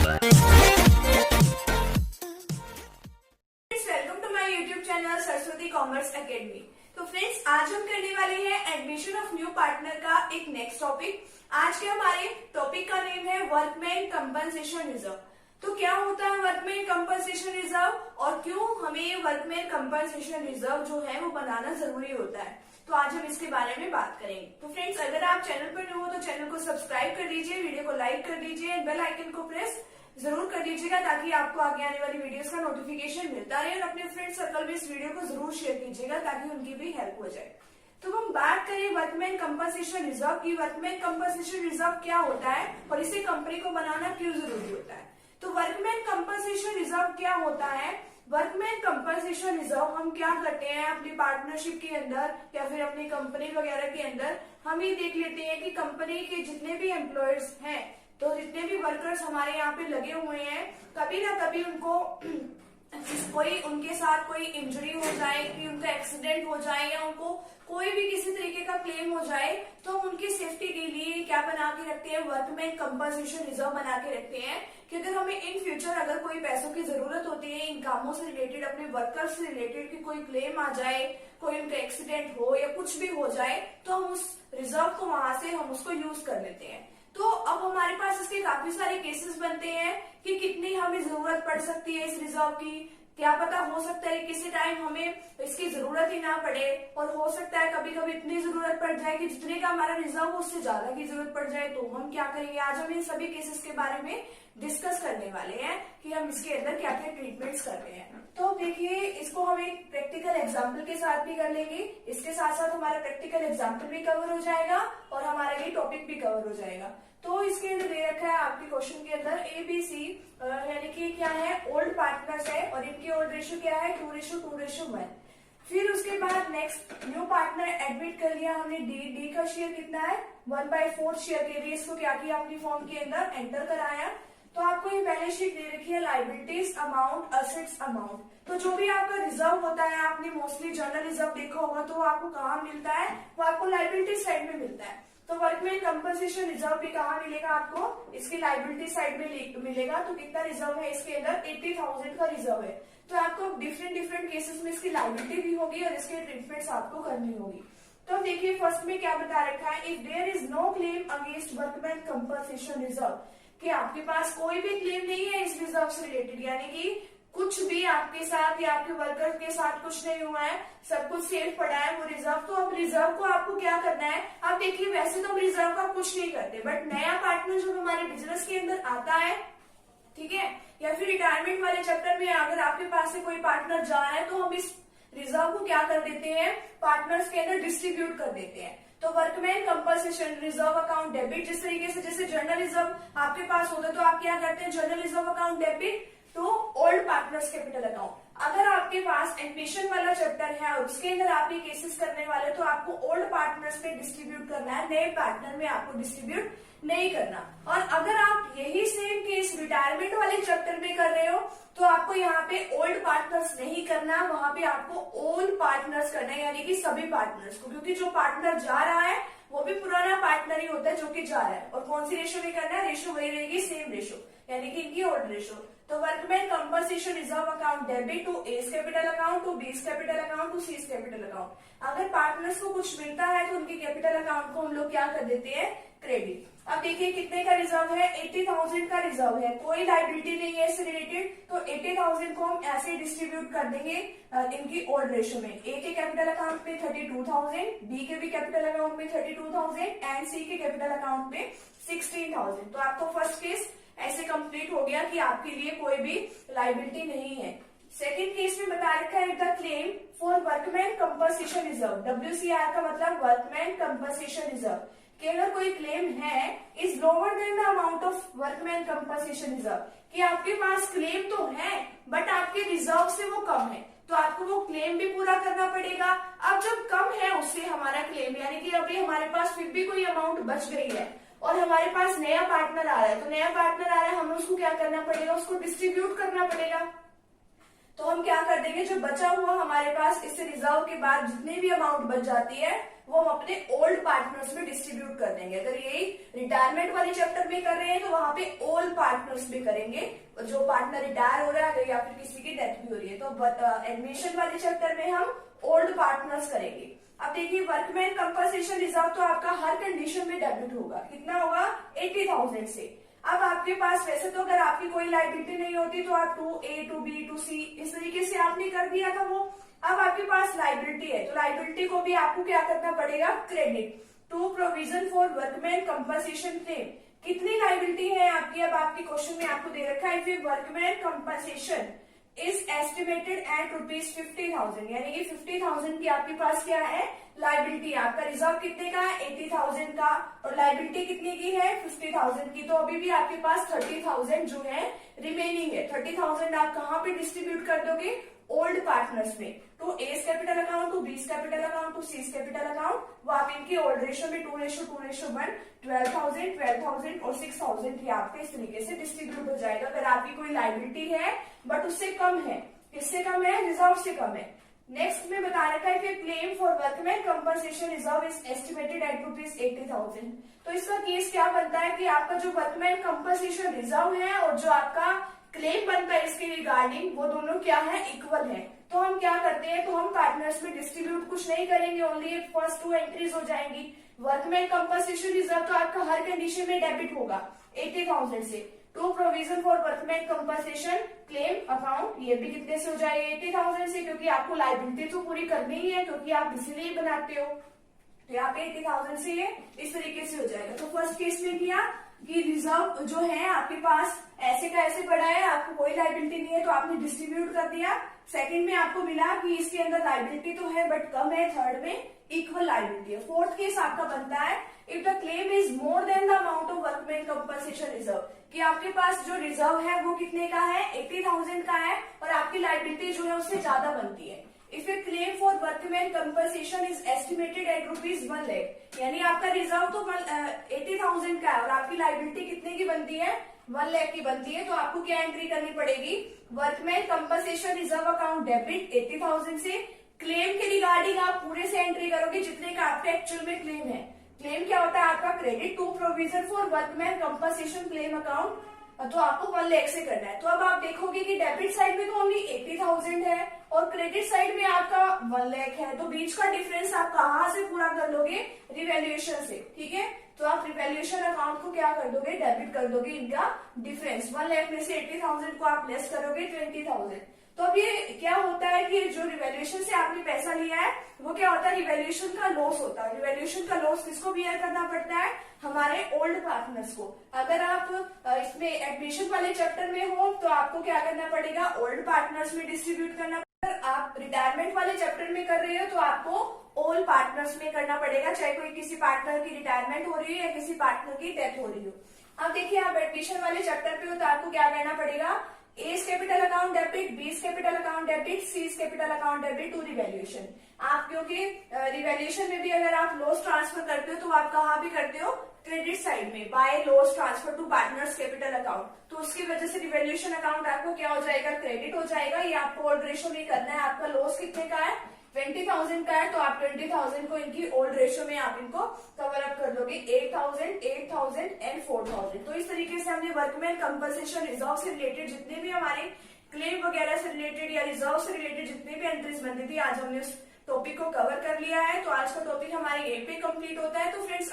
Welcome to my YouTube channel Saraswati commerce academy. तो friends, आज हम करने वाले हैं एडमिशन ऑफ न्यू पार्टनर का एक नेक्स्ट टॉपिक। आज के हमारे टॉपिक का नेम है वर्कमैन कंपनसेशन रिजर्व। तो क्या होता है वर्कमैन कंपनसेशन रिजर्व और क्यों हमें वर्कमैन कंपनसेशन रिजर्व जो है वो बनाना जरूरी होता है, तो आज हम इसके बारे में बात करेंगे। तो फ्रेंड्स, अगर आप चैनल पर न्यू हो तो चैनल को सब्सक्राइब कर दीजिए, वीडियो को लाइक कर दीजिए एंड बेल आइकन को प्रेस जरूर कर दीजिएगा ताकि आपको आगे आने वाली वीडियोस का नोटिफिकेशन मिलता रहे। और अपने फ्रेंड सर्कल में इस वीडियो को जरूर शेयर कीजिएगा ताकि उनकी भी हेल्प हो जाए। तो हम बात करें वर्कमैन कंपनसेशन रिजर्व की। वर्कमैन कंपनसेशन रिजर्व क्या होता है और इसे कंपनी को बनाना क्यों जरूरी होता है। तो वर्कमैन कंपनसेशन रिजर्व क्या होता है? वर्कमैन कंपनसेशन रिजर्व हम क्या करते हैं अपनी पार्टनरशिप के अंदर या फिर अपनी कंपनी वगैरह के अंदर हम ये देख लेते हैं कि कंपनी के जितने भी एम्प्लॉयर्स हैं, तो जितने भी वर्कर्स हमारे यहाँ पे लगे हुए हैं, कभी ना कभी उनको कोई उनके साथ कोई इंजरी हो जाए, कि उनका एक्सीडेंट हो जाए या उनको कोई भी किसी तरीके का क्लेम हो जाए, तो हम उनकी सेफ्टी के लिए क्या बना के रखते हैं? वर्कमैन कंपनसेशन रिजर्व बना के रखते हैं कि अगर हमें इन फ्यूचर अगर कोई पैसों की जरूरत होती है इन कामों से रिलेटेड, अपने वर्कर्स से रिलेटेड, कि कोई क्लेम आ जाए, कोई उनका एक्सीडेंट हो या कुछ भी हो जाए, तो हम उस रिजर्व को वहां से हम उसको यूज कर लेते हैं। तो अब हमारे पास इसके काफी सारे केसेस बनते हैं कि कितनी हमें जरूरत पड़ सकती है इस रिजर्व की। क्या पता, हो सकता है किसी टाइम हमें इसकी जरूरत ही ना पड़े, और हो सकता है कभी कभी इतनी जरूरत पड़ जाए कि जितने का हमारा रिजर्व हो उससे ज्यादा की जरूरत पड़ जाए, तो हम क्या करेंगे? आज हम इन सभी केसेस के बारे में डिस्कस करने वाले हैं कि हम इसके अंदर क्या क्या ट्रीटमेंट्स करते हैं। तो देखिए, इसको हम एक प्रैक्टिकल एग्जाम्पल के साथ भी कर लेंगे। इसके साथ साथ हमारा प्रैक्टिकल एग्जाम्पल भी कवर हो जाएगा और हमारा ये टॉपिक भी कवर हो जाएगा। तो इसके अंदर दे रखा है आपके क्वेश्चन के अंदर ABC, यानी कि क्या है? ओल्ड पार्टनर्स है और इनकी ओल्ड रेशियो क्या है? 2:2:1। फिर उसके बाद नेक्स्ट न्यू पार्टनर एडमिट कर लिया हमने। डी का शेयर कितना है? 1/4 शेयर के लिए इसको क्या किया? अपनी फॉर्म के अंदर एंटर कराया। तो आपको ये बैलेंस शीट दे रखी है, लाइबिलिटीज अमाउंट, असेट्स अमाउंट। तो जो भी आपका रिजर्व होता है, आपने मोस्टली जनरल रिजर्व देखा होगा, तो आपको कहाँ मिलता है? वो आपको लाइबिलिटी साइड में मिलता है। तो वर्कमैन कंपनसेशन रिजर्व भी कहाँ मिलेगा आपको? इसकी लाइबिलिटी साइड में मिलेगा। तो कितना रिजर्व है इसके अंदर? 80,000 का रिजर्व है। तो आपको डिफरेंट केसेस में इसकी लाइबिलिटी भी होगी और इसके ट्रीटमेंट्स आपको करनी होगी। तो देखिए, फर्स्ट में क्या बता रखा है? If there is no claim against workman compensation reserve, कि आपके पास कोई भी क्लेम नहीं है इस रिजर्व से रिलेटेड, यानी कि कुछ भी आपके साथ या आपके वर्कर के साथ कुछ नहीं हुआ है, सब कुछ सेफ पड़ा है वो रिजर्व। तो अब रिजर्व को आपको क्या करना है? आप देखिए, वैसे तो हम रिजर्व का कुछ नहीं करते, बट नया पार्टनर जब हमारे बिजनेस के अंदर आता है, ठीक है, या फिर रिटायरमेंट वाले चैप्टर में अगर आपके पास से कोई पार्टनर जा रहा है, तो हम इस रिजर्व को क्या कर देते हैं? पार्टनर्स के अंदर डिस्ट्रीब्यूट कर देते हैं। तो workman compensation reserve account debit, जिस तरीके से जैसे जनरल रिजर्व आपके पास होता है, तो आप क्या करते हैं? General reserve account debit to old partners capital account. अगर आपके पास एडमिशन वाला चैप्टर है और उसके अंदर आप ये केसेस करने वाले, तो आपको ओल्ड पार्टनर्स पे डिस्ट्रीब्यूट करना है, नए पार्टनर में आपको डिस्ट्रीब्यूट नहीं करना। और अगर आप यही सेम केस रिटायरमेंट वाले चैप्टर में कर रहे हो, तो आपको यहाँ पे ओल्ड पार्टनर्स नहीं करना, वहां पे आपको ओल्ड पार्टनर्स करना है, यानी कि सभी पार्टनर्स को, क्योंकि जो पार्टनर जा रहा है वो भी पुराना पार्टनर ही होता है जो कि जा रहा है। और कौन सी रेशो में करना है? रेशो वही रहेगी, सेम रेशो, यानी कि इनकी ओल्ड रेशो। तो workman compensation reserve account debit to A's capital account, to B's capital account, to C's capital account. अगर पार्टनर्स को कुछ मिलता है तो उनके कैपिटल अकाउंट को हम लोग क्या कर देते हैं? क्रेडिट। अब देखिए कितने का रिजर्व है? 80,000 का रिजर्व है, कोई लाइबिलिटी नहीं है इससे रिलेटेड, तो 80,000 को हम ऐसे डिस्ट्रीब्यूट कर देंगे इनकी ओल्ड रेशो में। ए के कैपिटल अकाउंट में 32,000, बी के भी कैपिटल अकाउंट में 32,000 एंड सी के कैपिटल अकाउंट में 16,000। तो आपको फर्स्ट केस ऐसे कंप्लीट हो गया कि आपके लिए कोई भी लाइबिलिटी नहीं है। सेकेंड केस में बता रखा है the claim for workman compensation reserve, WCR का मतलब वर्कमैन कंपनसेशन रिजर्व, कि अगर कोई क्लेम है is lower than the amount of workman compensation reserve, कि आपके पास क्लेम तो है बट आपके रिजर्व से वो कम है, तो आपको वो क्लेम भी पूरा करना पड़ेगा। अब जब कम है उससे हमारा क्लेम, यानी कि अभी हमारे पास फिर भी कोई अमाउंट बच गई है और हमारे पास नया पार्टनर आ रहा है, तो नया पार्टनर आ रहा है, हमें उसको क्या करना पड़ेगा? उसको डिस्ट्रीब्यूट करना पड़ेगा। तो हम क्या कर देंगे, जो बचा हुआ हमारे पास इससे रिजर्व के बाद जितनी भी अमाउंट बच जाती है वो हम अपने ओल्ड पार्टनर्स में डिस्ट्रीब्यूट कर देंगे। अगर यही रिटायरमेंट वाले चैप्टर में कर रहे हैं तो वहां पे ओल्ड पार्टनर्स में करेंगे, जो पार्टनर रिटायर हो रहा है या फिर किसी की डेथ भी हो रही है। तो एडमिशन वाले चैप्टर में हम ओल्ड पार्टनर्स करेंगे। अब देखिए, वर्कमैन कंपनसेशन रिजर्व तो आपका हर कंडीशन में डेबिट होगा। कितना होगा? 80,000 से। अब आपके पास वैसे तो अगर आपकी कोई लाइबिलिटी नहीं होती तो आप 2A 2B 2C इस तरीके से आपने कर दिया था वो। अब आपके पास लाइबिलिटी है तो लाइबिलिटी को भी आपको क्या करना पड़ेगा? Credit to provision for workman compensation claim. कितनी लाइबिलिटी है आपकी? अब आपके क्वेश्चन में आपको दे रखा है फिर workman compensation is estimated at ₹50,000, यानी कि 50,000 की आपके पास क्या है? लाइबिलिटी। आपका रिजर्व कितने का है? 80,000 का, और लाइबिलिटी कितने की है? 50,000 की। तो अभी भी आपके पास 30,000 जो है रिमेनिंग है। 30,000 आप कहाँ पे डिस्ट्रीब्यूट कर दोगे? ओल्ड पार्टनर्स में। To A's capital account, to B's capital account, to C's capital account. वो आप इनके ओल्ड रेशियो में 2:2:1 12,000 12,000 और 6,000 की आपके इस तरीके से डिस्ट्रीब्यूट हो जाएगा। अगर आपकी कोई लाइबिलिटी है बट उससे कम है, किससे कम है? रिजर्व से कम है। नेक्स्ट में बता रखा है कि claim for workman compensation reserve is estimated at ₹80,000। तो इसका केस क्या बनता है कि आपका जो वर्कमैन कंपनसेशन रिजर्व है और जो आपका क्लेम बनता है इसके रिगार्डिंग, वो दोनों क्या है? इक्वल है। तो हम क्या करते हैं, तो हम पार्टनर्स में डिस्ट्रीब्यूट कुछ नहीं करेंगे, ओनली फर्स्ट 2 एंट्रीज हो जाएंगी। वर्कमैन कंपनसेशन रिजर्व तो आपका हर कंडीशन में डेबिट होगा 80,000 से। To provision for workman compensation claim account, ये भी कितने से हो जाएगा? 80,000 से, क्योंकि आपको लाइबिलिटी तो पूरी करनी ही है, क्योंकि आप इसीलिए बनाते हो। तो यहाँ पे 80,000 से ये इस तरीके से हो जाएगा। तो फर्स्ट केस में किया कि रिजर्व जो है आपके पास ऐसे का ऐसे पड़ा है, आपको कोई लाइबिलिटी नहीं है तो आपने डिस्ट्रीब्यूट कर दिया। सेकंड में आपको मिला कि इसके अंदर लाइबिलिटी तो है बट कम है। थर्ड में इक्वल लाइबिलिटी है। फोर्थ केस आपका बनता है if the claim is more than the amount of workman compensation reserve, कि आपके पास जो रिजर्व है वो कितने का है? 80,000 का है और आपकी लाइबिलिटी जो है उससे ज्यादा बनती है। If A claim for workman compensation is estimated at ₹1 lakh, यानी आपका रिजर्व तो 80,000 का है और आपकी लाइबिलिटी कितने की बनती है? 1 लाख की बनती है। तो आपको क्या एंट्री करनी पड़ेगी? Workman compensation reserve account debit 80,000 से। क्लेम के रिगार्डिंग आप पूरे से एंट्री करोगे जितने का आपका एक्चुअल में क्लेम है। क्लेम क्या होता है आपका? Credit to provision for workman compensation claim account, तो आपको 1 लाख से करना है। तो अब आप देखोगे कि डेबिट साइड में तो ओनली 80,000 है और क्रेडिट साइड में आपका 1 लाख है। तो बीच का डिफरेंस आप कहाँ से पूरा कर लोगे? रिवैल्यूएशन से। ठीक है, तो आप रिवैल्यूएशन अकाउंट को क्या कर दोगे? डेबिट कर दोगे इनका डिफरेंस। 1 लाख में से 80,000 को आप लेस करोगे 20,000। तो अब ये क्या होता है कि जो रिवैल्यूएशन से आपने पैसा लिया है वो क्या होता है? रिवैल्यूएशन का लॉस होता है। रिवैल्यूएशन का लॉस किसको बियर करना पड़ता है? हमारे ओल्ड पार्टनर्स को। अगर आप इसमें एडमिशन वाले चैप्टर में हो तो आपको क्या करना पड़ेगा? ओल्ड पार्टनर्स में डिस्ट्रीब्यूट करना पड़ेगा। आप रिटायरमेंट वाले चैप्टर में कर रहे हो तो आपको ओल्ड पार्टनर्स में करना पड़ेगा, चाहे कोई किसी पार्टनर की रिटायरमेंट हो रही हो या किसी पार्टनर की डेथ हो रही हो। अब देखिए, आप एडमिशन वाले चैप्टर पे हो तो आपको क्या करना पड़ेगा? A's capital account debit, B's capital account debit, C's capital account debit to revaluation. आप क्योंकि रिवैल्यूएशन में भी अगर आप लॉस ट्रांसफर करते हो तो आप कहाँ भी करते हो? क्रेडिट साइड में, by loss transfer to partners capital account. तो उसकी वजह से रिवैल्यूएशन अकाउंट आपको क्या हो जाएगा? क्रेडिट हो जाएगा। ये आपको ओल्ड रेशियो में करना है। आपका लॉस कितने का है? 20,000 का है, तो आप 20,000 को इनकी ओल्ड रेशियो में आप इनको कवर अप कर दोगे। 8,000, 8,000 एंड 4,000। तो इस तरीके से हमने वर्कमैन कंपनसेशन रिजर्व से रिलेटेड जितने भी हमारे क्लेम वगैरह से रिलेटेड या रिजर्व से रिलेटेड जितने भी एंट्रीज बनती थी, आज हमने उस टॉपिक को कवर कर लिया है। तो आज का टॉपिक हमारे यहीं पे कंप्लीट होता है। तो फ्रेंड्स